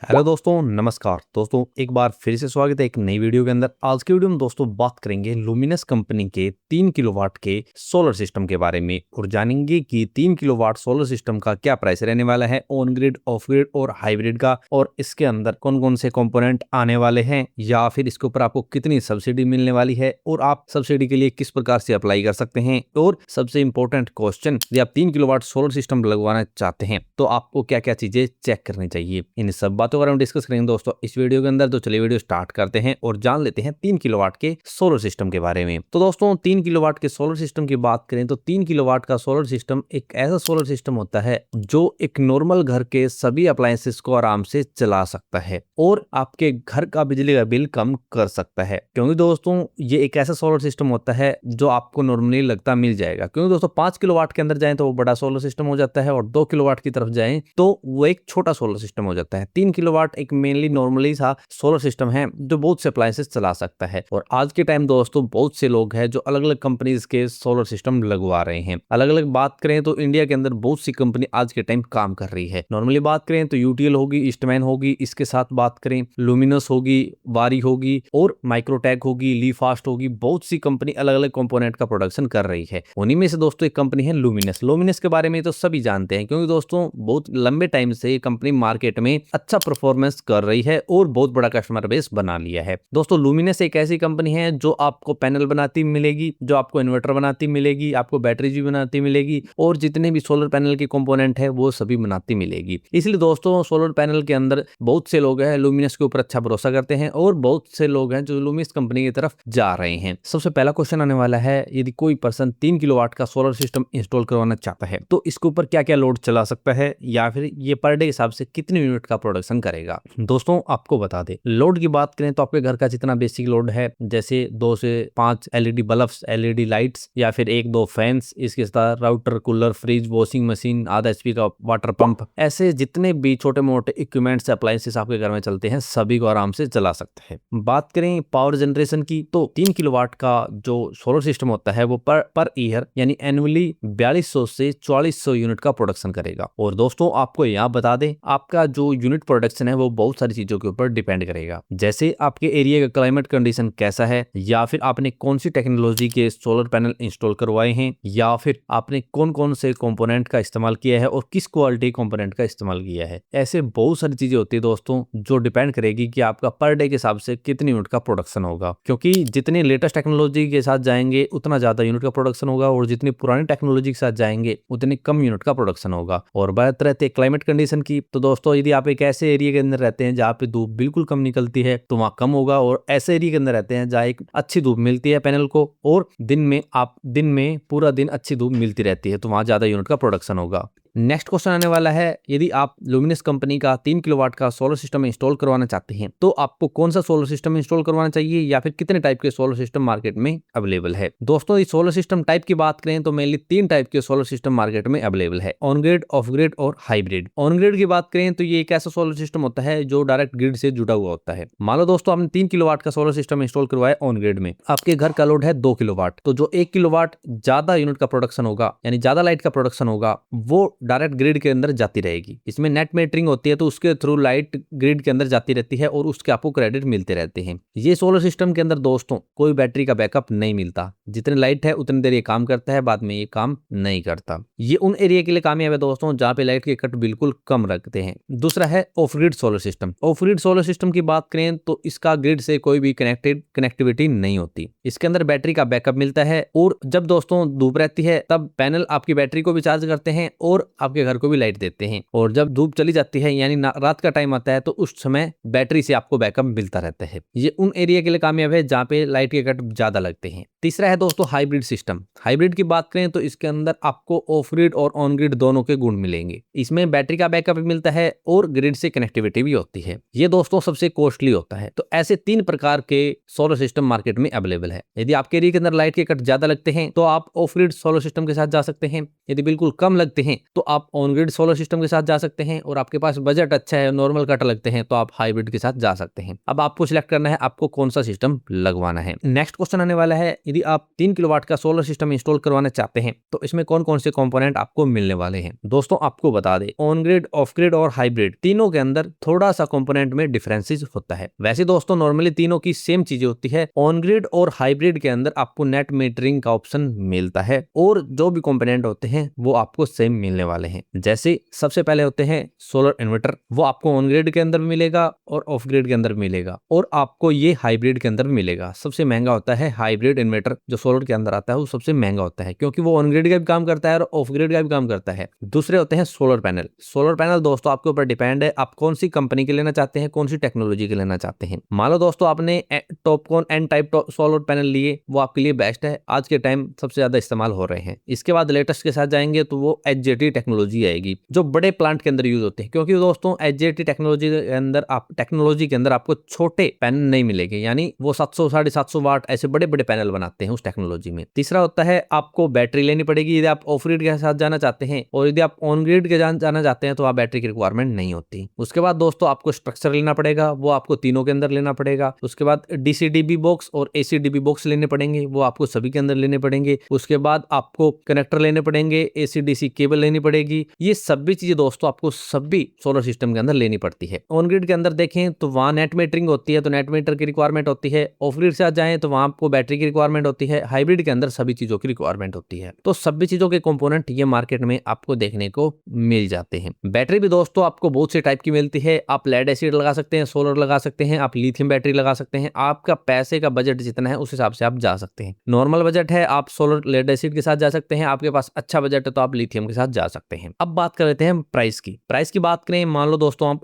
Hello दोस्तों, नमस्कार दोस्तों। एक बार फिर से स्वागत है एक नई वीडियो के अंदर। आज की वीडियो में दोस्तों बात करेंगे लुमिनस कंपनी के 3 किलोवाट के सोलर सिस्टम के बारे में और जानेंगे कि 3 किलोवाट सोलर सिस्टम का क्या प्राइस रहने वाला है, ऑन ग्रिड, ऑफ ग्रिड और हाइब्रिड का, और इसके अंदर कौन कौन से कंपोनेंट आने वाले हैं या फिर इसके ऊपर आपको कितनी सब्सिडी मिलने वाली है और आप सब्सिडी के लिए किस प्रकार से अप्लाई कर सकते हैं। और सबसे इंपॉर्टेंट क्वेश्चन, यदि आप 3 किलोवाट सोलर सिस्टम लगवाना चाहते हैं तो आपको क्या क्या चीजें चेक करनी चाहिए, इन सब बातों के बारे में डिस्कस करेंगे दोस्तों इस वीडियो के अंदर। तो चलिए वीडियो स्टार्ट करते हैं और जान लेते हैं 3 किलोवाट के सोलर सिस्टम के बारे में। तो दोस्तों 3 किलोवाट के सोलर सिस्टम की बात करें तो 3 किलोवाट का सोलर सिस्टम एक ऐसा सोलर सिस्टम होता है जो एक नॉर्मल घर के सभी अप्लायंसेस को आराम से चला सकता है और आपके घर का बिजली का बिल कम कर सकता है। क्योंकि दोस्तों ये एक ऐसा सोलर सिस्टम होता है जो आपको नॉर्मली लगता मिल जाएगा। क्योंकि दोस्तों 5 किलोवाट के अंदर जाएं तो वो बड़ा सोलर सिस्टम हो जाता है और 2 किलोवाट की तरफ जाएं तो वो एक छोटा सोलर सिस्टम हो जाता है। 3 किलोवाट एक मेनली नॉर्मली सा सोलर सिस्टम है जो बहुत से अप्लायंसेस चला सकता है। और आज के टाइम दोस्तों बहुत से लोग हैं जो अलग अलग कंपनीज के सोलर सिस्टम लगवा रहे हैं। अलग अलग बात करें तो इंडिया के अंदर बहुत सी कंपनी आज के टाइम काम कर रही है। नॉर्मली बात करें तो यूटीएल होगी, ईस्टमैन होगी, इसके साथ बात करें लुमिनस होगी, वारी होगी और माइक्रोटेक होगी, लीफास्ट होगी। बहुत सी कंपनी अलग अलग कंपोनेंट का प्रोडक्शन कर रही है। उन्हीं में से दोस्तों एक कंपनी है लुमिनस। लुमिनस के बारे में तो सभी जानते हैं क्योंकि दोस्तों बहुत लंबे टाइम से ये कंपनी मार्केट में अच्छा परफॉर्मेंस कर रही है और बहुत बड़ा कस्टमर बेस बना लिया है। दोस्तों लुमिनस एक ऐसी कंपनी है जो आपको पैनल बनाती मिलेगी, जो आपको इन्वर्टर बनाती मिलेगी, आपको बैटरी भी बनाती मिलेगी और जितने भी सोलर पैनल के कंपोनेंट है वो सभी बनाती मिलेगी। इसलिए दोस्तों सोलर पैनल के अंदर बहुत से लोग हैं लुमिनस के ऊपर अच्छा भरोसा करते हैं और बहुत से लोग हैं जो लुमिनस कंपनी की तरफ जा रहे हैं। सबसे पहला क्वेश्चन आने वाला है, यदि कोई पर्सन 3 किलोवाट का सोलर सिस्टम इंस्टॉल करवाना चाहता है तो इसके ऊपर क्या क्या लोड चला सकता है या फिर ये पर डे हिसाब से कितने यूनिट का प्रोडक्शन करेगा। दोस्तों आपको बता दें, लोड की बात करें तो आपके घर का जितना बेसिक लोड है, जैसे 2 से 5 एलईडी बल्ब्स, एलईडी लाइट्स या फिर 1-2 फैंस, इसके साथ router, cooler, fridge, washing machine, आधा एचपी का वाटर पंप, ऐसे जितने भी छोटे मोटे इक्विपमेंट्स, अप्लायंसेस आपके घर में चलते हैं सभी को आराम से चला सकते हैं। बात करें पावर जनरेशन की तो 3 किलोवाट का जो सोलर सिस्टम होता है वो पर ईयर यानी एनुअली 4200 से 4400 यूनिट का प्रोडक्शन करेगा। और दोस्तों आपको यहाँ बता दें, आपका जो यूनिट प्रोडक्शन है वो बहुत सारी चीजों के ऊपर डिपेंड करेगा। जैसे आपके एरिया का क्लाइमेट कंडीशन कैसा है, या फिर आपने कौन सी टेक्नोलॉजी के सोलर पैनल इंस्टॉल करवाए हैं, या फिर आपने कौन कौन से कंपोनेंट का इस्तेमाल किया है और किस क्वालिटी कंपोनेंट का इस्तेमाल किया है। ऐसे बहुत सारी चीजें होती है दोस्तों जो डिपेंड करेगी कि आपका पर डे के हिसाब से कितनी यूनिट का प्रोडक्शन होगा। क्योंकि जितने लेटेस्ट टेक्नोलॉजी के साथ जाएंगे उतना ज्यादा यूनिट का प्रोडक्शन होगा और जितनी पुरानी टेक्नोलॉजी के साथ जाएंगे उतनी कम यूनिट का प्रोडक्शन होगा। और बात रहती है क्लाइमेट कंडीशन की तो दोस्तों यदि आप एक ऐसे एरिया के अंदर रहते हैं जहाँ पे धूप बिल्कुल कम निकलती है तो वहाँ कम होगा, और ऐसे एरिया के अंदर रहते हैं जहाँ एक अच्छी धूप मिलती है पैनल को और दिन में पूरा दिन अच्छी धूप मिलती रहती है तो वहाँ ज्यादा यूनिट का प्रोडक्शन होगा। नेक्स्ट क्वेश्चन आने वाला है, यदि आप लुमिनस कंपनी का 3 किलोवाट का सोलर सिस्टम इंस्टॉल करवाना चाहते हैं तो आपको कौन सा सोलर सिस्टम इंस्टॉल करवाना चाहिए या फिर कितने टाइप के सोलर सिस्टम मार्केट में अवेलेबल है। दोस्तों इस सोलर सिस्टम टाइप की बात करें तो मेनली 3 टाइप के सोलर सिस्टम मार्केट में अवेलेबल है, ऑन ग्रिड, ऑफ ग्रिड और हाइब्रिड। ऑन ग्रिड की बात करें तो ये एक ऐसा सोलर सिस्टम होता है जो डायरेक्ट ग्रिड से जुड़ा हुआ होता है। मान लो दोस्तों आपने 3 किलोवाट का सोलर सिस्टम इंस्टॉल करवाया ऑन ग्रिड में, आपके घर का लोड है 2 किलोवाट, तो जो 1 किलोवाट ज्यादा यूनिट का प्रोडक्शन होगा यानी ज्यादा लाइट का प्रोडक्शन होगा वो डायरेक्ट ग्रिड के अंदर जाती रहेगी। इसमें नेट मीटरिंग होती है तो उसके थ्रू लाइट ग्रिड के अंदर जाती रहती है और उसके आपको क्रेडिट मिलते रहते हैं। ये सोलर सिस्टम के अंदर दोस्तों कोई बैटरी का बैकअप नहीं मिलता, जितने लाइट है उतनी देर ये काम करता है, बाद में ये काम नहीं करता। ये उन एरिया के लिए कामयाब है दोस्तों जहां पे लाइट के कट बिल्कुल कम रखते हैं। दूसरा है of grid solar system. Of grid solar system की बात करें तो इसका ग्रिड से कोई भी कनेक्टिविटी नहीं होती। इसके अंदर बैटरी का बैकअप मिलता है और जब दोस्तों धूप रहती है तब पैनल आपकी बैटरी को भी चार्ज करते हैं और आपके घर को भी लाइट देते हैं, और जब धूप चली जाती है यानी रात का टाइम आता है तो उस समय बैटरी से आपको बैकअप मिलता रहता है। ये उन एरिया के लिए कामयाब है जहां पे लाइट के कट ज्यादा लगते हैं। तीसरा है दोस्तों हाइब्रिड सिस्टम। हाइब्रिड की बात करें तो इसके अंदर आपको ऑफ ग्रिड और ऑन ग्रिड दोनों के गुण मिलेंगे। इसमें बैटरी का बैकअप भी मिलता है और ग्रिड से कनेक्टिविटी भी होती है। ये दोस्तों सबसे कॉस्टली होता है। तो ऐसे 3 प्रकार के सोलर सिस्टम मार्केट में अवेलेबल है। यदि आपके एरिया के अंदर लाइट के कट ज्यादा लगते हैं तो आप ऑफ ग्रिड सोलर सिस्टम के साथ जा सकते हैं। यदि बिल्कुल कम लगते हैं तो आप ऑन ग्रिड सोलर सिस्टम के साथ जा सकते हैं, और आपके पास बजट अच्छा है, नॉर्मल कट लगते हैं, तो आप हाइब्रिड के साथ जा सकते हैं। अब आपको सिलेक्ट करना है आपको कौन सा सिस्टम लगवाना है। नेक्स्ट क्वेश्चन आने वाला है, यदि आप 3 किलोवाट का सोलर सिस्टम इंस्टॉल करवाना चाहते हैं तो इसमें कौन कौन से कंपोनेंट आपको मिलने वाले हैं। दोस्तों आपको बता दें, ऑन ग्रिड, ऑफ ग्रिड और हाइब्रिड तीनों के अंदर थोड़ा सा कंपोनेंट में डिफरेंसेस होता है। वैसे दोस्तों नॉर्मली तीनों की सेम चीजें होती है। ऑन ग्रिड और हाइब्रिड के अंदर आपको नेट मीटरिंग का ऑप्शन मिलता है, और जो भी कंपोनेंट होते हैं वो आपको सेम मिलने वाले हैं। जैसे सबसे पहले होते हैं सोलर इन्वर्टर, वो आपको ऑन ग्रिड के अंदर भी मिलेगा और ऑफ ग्रिड के अंदर भी मिलेगा, और आपको ये हाइब्रिड के अंदर भी मिलेगा। सबसे महंगा होता है हाइब्रिड इन्वर्टर, जो सोलर के अंदर आता है वो सबसे महंगा होता है, क्योंकि वो ऑन ग्रिड का भी काम करता है और ऑफ ग्रिड का भी काम करता है। दूसरे होते हैं सोलर पैनल। सोलर पैनल दोस्तों आपके ऊपर डिपेंड है, आप कौन सी कंपनी के लेना चाहते हैं, कौन सी टेक्नोलॉजी के लेना चाहते हैं। मान लो दोस्तों आपने Topcon N type solar panel लिए, वो आपके लिए बेस्ट है, आज के टाइम सबसे ज्यादा इस्तेमाल हो रहे हैं। इसके बाद लेटेस्ट के साथ जाएंगे तो वो एचजेटी टेक्नोलॉजी आएगी, जो बड़े प्लांट के अंदर यूज होते हैं, क्योंकि दोस्तों एचजेटी टेक्नोलॉजी के अंदर आपको छोटे पैनल नहीं मिलेंगे, यानी वो 700 750 वाट ऐसे बड़े बड़े पैनल बनाते हैं उस टेक्नोलॉजी में। तीसरा होता है आपको बैटरी लेनी पड़ेगी यदि आप ऑफ ग्रिड के साथ जाना चाहते हैं, और यदि आप ऑन ग्रिड के जाना चाहते हैं तो आप बैटरी की रिक्वायरमेंट नहीं होती। उसके बाद दोस्तों आपको स्ट्रक्चर लेना पड़ेगा, वो आपको तीनों के अंदर लेना पड़ेगा। उसके बाद डीसी-डीबी बॉक्स और एसी-डीबी बॉक्स लेने पड़ेंगे, वो आपको सभी के अंदर लेने पड़ेंगे। उसके बाद आपको कनेक्टर लेने पड़ेंगे, एसी-डीसी केबल लेनी पड़ेगी। ये सभी चीजें दोस्तों आपको सभी सोलर सिस्टम के अंदर लेनी पड़ती है। ऑन ग्रिड के अंदर देखें तो वहां नेट मीटरिंग होती है, तो नेट मीटर की रिक्वायरमेंट होती है। ऑफ ग्रिड से आ जाएं तो वहां आपको बैटरी की रिक्वायरमेंट होती है। हाइब्रिड के अंदर सभी चीजों की रिक्वायरमेंट होती है। तो सभी चीजों के कंपोनेंट ये मार्केट में आपको देखने को मिल जाते हैं। बैटरी भी दोस्तों आपको बहुत से टाइप की मिलती है। आप लेड एसिड लगा सकते हैं, सोलर लगा सकते हैं, आप लिथियम बैटरी लगा सकते हैं। आपका पैसे का बजट जितना है उस हिसाब से आप जा सकते हैं। नॉर्मल बजट है, आप सोलर लेड एसिड के साथ जा सकते हैं। आपके पास अच्छा बजट है तो आप लिथियम के साथ जा सकते हैं। अब बात कर लेते हैं प्राइस की। प्राइस की बात करें, मान लो दोस्तों आप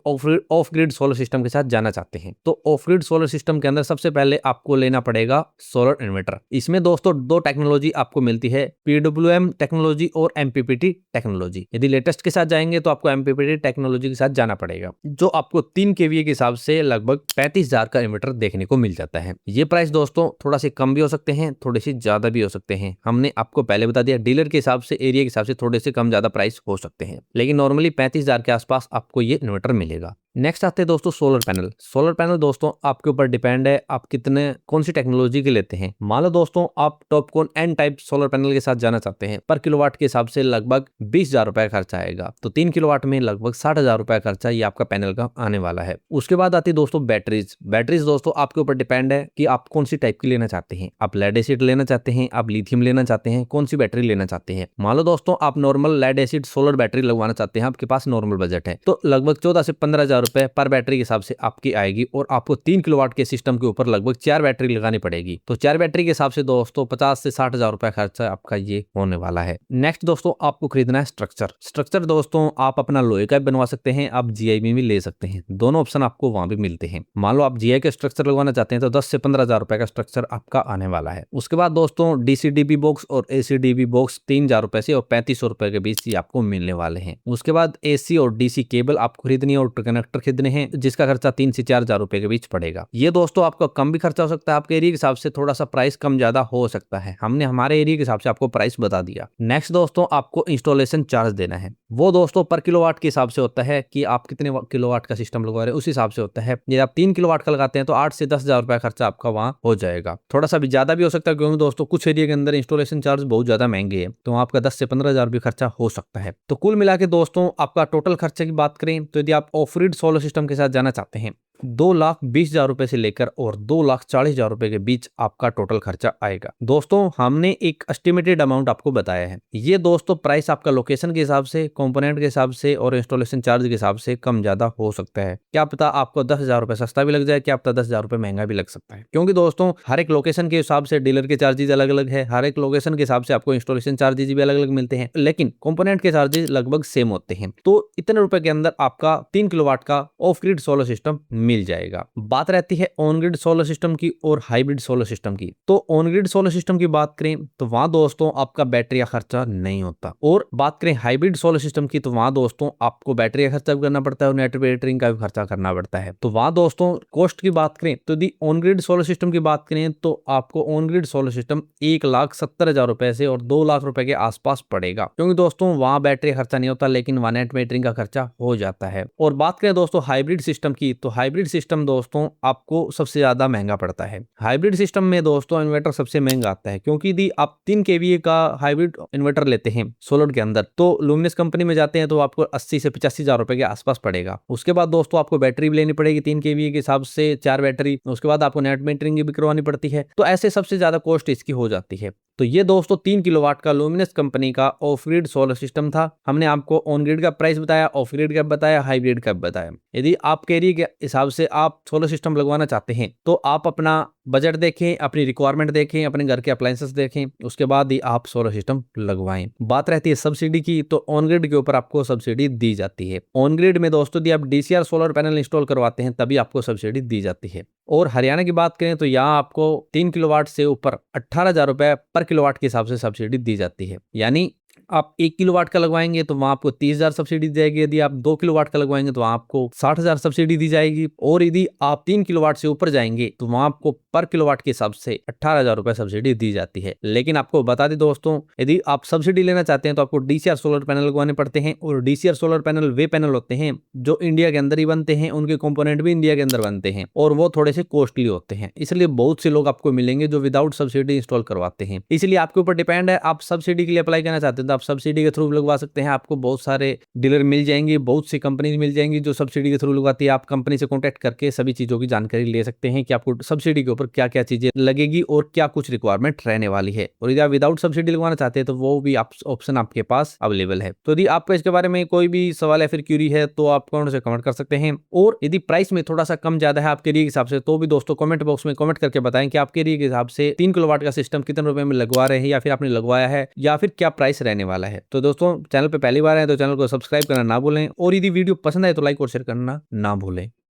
ऑफ ग्रिड सोलर सिस्टम के साथ जाना चाहते हैं, तो ऑफ ग्रिड सोलर सिस्टम के अंदर सबसे पहले आपको लेना पड़ेगा सोलर इन्वर्टर। इसमें दोस्तों दो टेक्नोलॉजी आपको मिलती है, पीडब्ल्यूएम टेक्नोलॉजी और एमपीपीटी टेक्नोलॉजी। यदि लेटेस्ट के साथ जाएंगे तो आपको एमपीपीटी टेक्नोलॉजी के साथ जाना पड़ेगा, जो आपको 3 केवीए के हिसाब से लगभग 35,000 का इन्वर्टर देखने को मिल जाता है। ये प्राइस दोस्तों थोड़ा से कम भी हो सकते हैं, थोड़े से ज्यादा भी हो सकते हैं। हमने आपको पहले बता दिया, डीलर के हिसाब से, एरिया के हिसाब से थोड़े से कम ज्यादा प्राइस हो सकते हैं, लेकिन नॉर्मली 35,000 के आसपास आपको ये इन्वर्टर मिलेगा। नेक्स्ट आते हैं दोस्तों सोलर पैनल। सोलर पैनल दोस्तों आपके ऊपर डिपेंड है, आप कितने कौन सी टेक्नोलॉजी के लेते हैं। मान लो दोस्तों आप Topcon N type solar panel के साथ जाना चाहते हैं, पर किलोवाट के हिसाब से लगभग 20,000 रुपए खर्चा आएगा, तो 3 किलोवाट में लगभग 60,000 रुपए खर्चा ये आपका पैनल का आने वाला है। उसके बाद आती है दोस्तों बैटरीज। बैटरीज दोस्तों आपके ऊपर डिपेंड है कि आप कौन सी टाइप की लेना चाहते हैं। आप लेड एसिड लेना चाहते हैं, आप लिथियम लेना चाहते हैं, कौन सी बैटरी लेना चाहते हैं। मान लो दोस्तों आप normal lead acid solar battery लगवाना चाहते हैं, आपके पास नॉर्मल बजट है, तो लगभग 14 से 15,000 रुपए पर बैटरी हिसाब से आपकी आएगी, और आपको 3 किलोवाट के सिस्टम के ऊपर लगभग 4 बैटरी लगानी पड़ेगी। तो 4 बैटरी के हिसाब से दोस्तों 50 से 60,000 रुपए खर्चा आपका ये होने वाला है। नेक्स्ट दोस्तों आपको खरीदना है स्ट्रक्चर। स्ट्रक्चर दोस्तों आप अपना लोहे का भी बनवा सकते हैं, आप जीआई में भी ले सकते हैं, दोनों ऑप्शन आपको वहां भी मिलते हैं। मान लो आप जीआई का स्ट्रक्चर लगवाना चाहते हैं तो 10 से 15,000 रुपए का स्ट्रक्चर आपका आने वाला है। उसके बाद दोस्तों डीसी-डीबी बॉक्स और एसी-डीबी बॉक्स 3,000 रुपए से और 3500 रुपए के बीच ये आपको मिलने वाले हैं। उसके बाद एसी और डीसी केबल आपको खरीदनी है और कनेक्टर खरीदने हैं, जिसका खर्चा 3 से 4,000 रुपए के बीच पड़ेगा। ये दोस्तों आपका कम भी खर्चा हो सकता है, आपके एरिया के हिसाब से थोड़ा सा प्राइस कम ज्यादा हो सकता है। हमने हमारे एरिया के हिसाब से आपको प्राइस बता दिया। नेक्स्ट दोस्तों आपको इंस्टॉलेशन चार्ज देना है। वो दोस्तों पर किलोवाट के हिसाब से होता है कि आप कितने किलोवाट का सिस्टम लगवा रहे हैं, उस हिसाब से होता है। यदि आप 3 किलोवाट का लगाते हैं तो 8 से 10,000 रुपए खर्चा आपका वहां हो जाएगा। थोड़ा सा भी ज्यादा भी हो सकता है, क्योंकि दोस्तों कुछ एरिया के अंदर इंस्टॉलेशन चार्ज बहुत ज्यादा महंगे हैं, तो आपका 10 से 15,000 भी खर्चा हो सकता है। तो कुल मिला के दोस्तों आपका टोटल खर्चे की बात करें तो यदि आप ऑफ ग्रिड सोलर सिस्टम के साथ जाना चाहते हैं, 2,20,000 रुपए से लेकर और 2,40,000 रुपए के बीच आपका टोटल खर्चा आएगा। दोस्तों हमने एक एस्टिमेटेड अमाउंट आपको बताया है। ये दोस्तों प्राइस आपका लोकेशन के हिसाब से, कंपोनेंट के हिसाब से और इंस्टॉलेशन चार्ज के हिसाब से कम ज्यादा हो सकता है। क्या पता आपको 10,000 रुपए सस्ता भी लग जाए, क्या पता 10,000 रुपए महंगा भी लग सकता है, क्योंकि दोस्तों हर एक लोकेशन के हिसाब से डीलर के चार्जेस अलग अलग है, हर एक लोकेशन के हिसाब से आपको इंस्टॉलेशन चार्जेस भी अलग अलग मिलते हैं, लेकिन कंपोनेंट के चार्जेस लगभग सेम होते हैं। तो इतने रुपए के अंदर आपका 3 किलोवाट का ऑफ ग्रिड सोलर सिस्टम मिल जाएगा। बात रहती है ऑन ग्रिड सोलर सिस्टम की और हाइब्रिड सोलर सिस्टम की। तो ऑन ग्रिड सोलर सिस्टम की बात करें तो वहां दोस्तों आपका बैटरी का खर्चा नहीं होता, और बात करें हाइब्रिड सोलर सिस्टम की तो वहां दोस्तों आपको बैटरी का खर्चा भी करना पड़ता है और नेट बैटरिंग का भी खर्चा करना पड़ता है। तो वहां दोस्तों कॉस्ट की बात करें तो यदि ऑन ग्रिड सोलर सिस्टम की बात करें तो आपको ऑन ग्रिड सोलर सिस्टम 1,70,000 रुपए से और 2 लाख रुपए के आसपास पड़ेगा, क्योंकि दोस्तों वहां बैटरी खर्चा नहीं होता लेकिन वहां नेट बैटरिंग का खर्चा हो जाता है। और बात करें दोस्तों हाइब्रिड सिस्टम की तो हाइब्रिड सिस्टम दोस्तों आपको सबसे ज्यादा महंगा पड़ता है। हाइब्रिड सिस्टम में दोस्तों इन्वर्टर सबसे महंगा आता है, क्योंकि यदि आप 3 kVA का हाइब्रिड इन्वर्टर लेते हैं सोलर के अंदर तो लुमिनस कंपनी में जाते हैं तो आपको 80 से 85,000 रुपए के आसपास पड़ेगा। उसके बाद दोस्तों आपको बैटरी भी लेनी पड़ेगी 3 kVA के हिसाब से 4 बैटरी, उसके बाद आपको नेट बैटरिंग भी करवानी पड़ती है। तो ऐसे सबसे ज्यादा कॉस्ट इसकी हो जाती है। तो ये दोस्तों 3 किलोवाट का लुमिनस कंपनी का ऑफ ग्रिड सोलर सिस्टम था। हमने आपको ऑन ग्रिड का प्राइस बताया, ऑफ ग्रिड का बताया, हाइब्रिड का बताया। यदि आपके एरिया के हिसाब से आप सोलर सिस्टम लगवाना चाहते हैं तो आप अपना बजट देखें, अपनी रिक्वायरमेंट देखें, अपने घर के अप्लायंसेस देखें, उसके बाद ही आप सोलर सिस्टम लगवाएं। बात रहती है सब्सिडी की तो ऑन ग्रिड के ऊपर आपको सब्सिडी दी जाती है। ऑन ग्रिड में दोस्तों यदि आप DCR सोलर पैनल इंस्टॉल करवाते हैं तभी आपको सब्सिडी दी जाती है। और हरियाणा की बात करें तो यहाँ आपको 3 किलोवाट से ऊपर 18,000 रुपए पर किलोवाट के हिसाब से सब्सिडी दी जाती है। यानी आप 1 किलोवाट का लगवाएंगे तो वहां आपको 30,000 सब्सिडी दी जाएगी। यदि आप 2 किलोवाट का लगवाएंगे तो वहां आपको 60,000 सब्सिडी दी जाएगी। और यदि आप 3 किलोवाट से ऊपर जाएंगे तो वहां आपको पर किलोवाट के हिसाब से 18,000 रुपए सब्सिडी दी जाती है। लेकिन आपको बता दें दोस्तों, यदि आप सब्सिडी लेना चाहते हैं तो आपको DCR सोलर पैनल लगवाने पड़ते हैं। और DCR सोलर पैनल वे पैनल होते हैं जो इंडिया के अंदर ही बनते हैं, उनके कंपोनेंट भी इंडिया के अंदर बनते हैं और वो थोड़े से कॉस्टली होते हैं। इसलिए बहुत से लोग आपको मिलेंगे जो विदाउट सब्सिडी इंस्टॉल करवाते हैं। इसलिए आपके ऊपर डिपेंड है, आप सब्सिडी के लिए अप्लाई करना चाहते हैं तो आप सब्सिडी के थ्रू लगवा सकते हैं। आपको बहुत सारे डीलर मिल जाएंगे, बहुत सी कंपनी मिल जाएंगी जो सब्सिडी के थ्रू लगवाती है। आप कंपनी से कॉन्टैक्ट करके सभी चीजों की जानकारी ले सकते हैं कि आपको सब्सिडी के ऊपर क्या क्या चीजें लगेगी और क्या कुछ रिक्वायरमेंट रहने वाली है। और यदि आप विदाउट सब्सिडी लगवाना चाहते हैं तो वो भी ऑप्शन आपके पास अवेलेबल है। तो यदि आपको इसके बारे में कोई भी सवाल या फिर क्यूरी है तो आप कमेंट से कमेंट कर सकते हैं। और यदि प्राइस में थोड़ा सा कम ज्यादा है आपके एरिया के हिसाब से तो भी दोस्तों कमेंट बॉक्स में कमेंट करके बताएं कि आपके एरिया के हिसाब से 3 किलोवाट का सिस्टम कितने रुपए में लगवा रहे हैं या फिर आपने लगवाया है या फिर क्या प्राइस रहने वाला है। तो दोस्तों चैनल पे पहली बार है तो चैनल को सब्सक्राइब करना ना भूलें और यदि वीडियो पसंद आए तो लाइक और शेयर करना ना भूलें।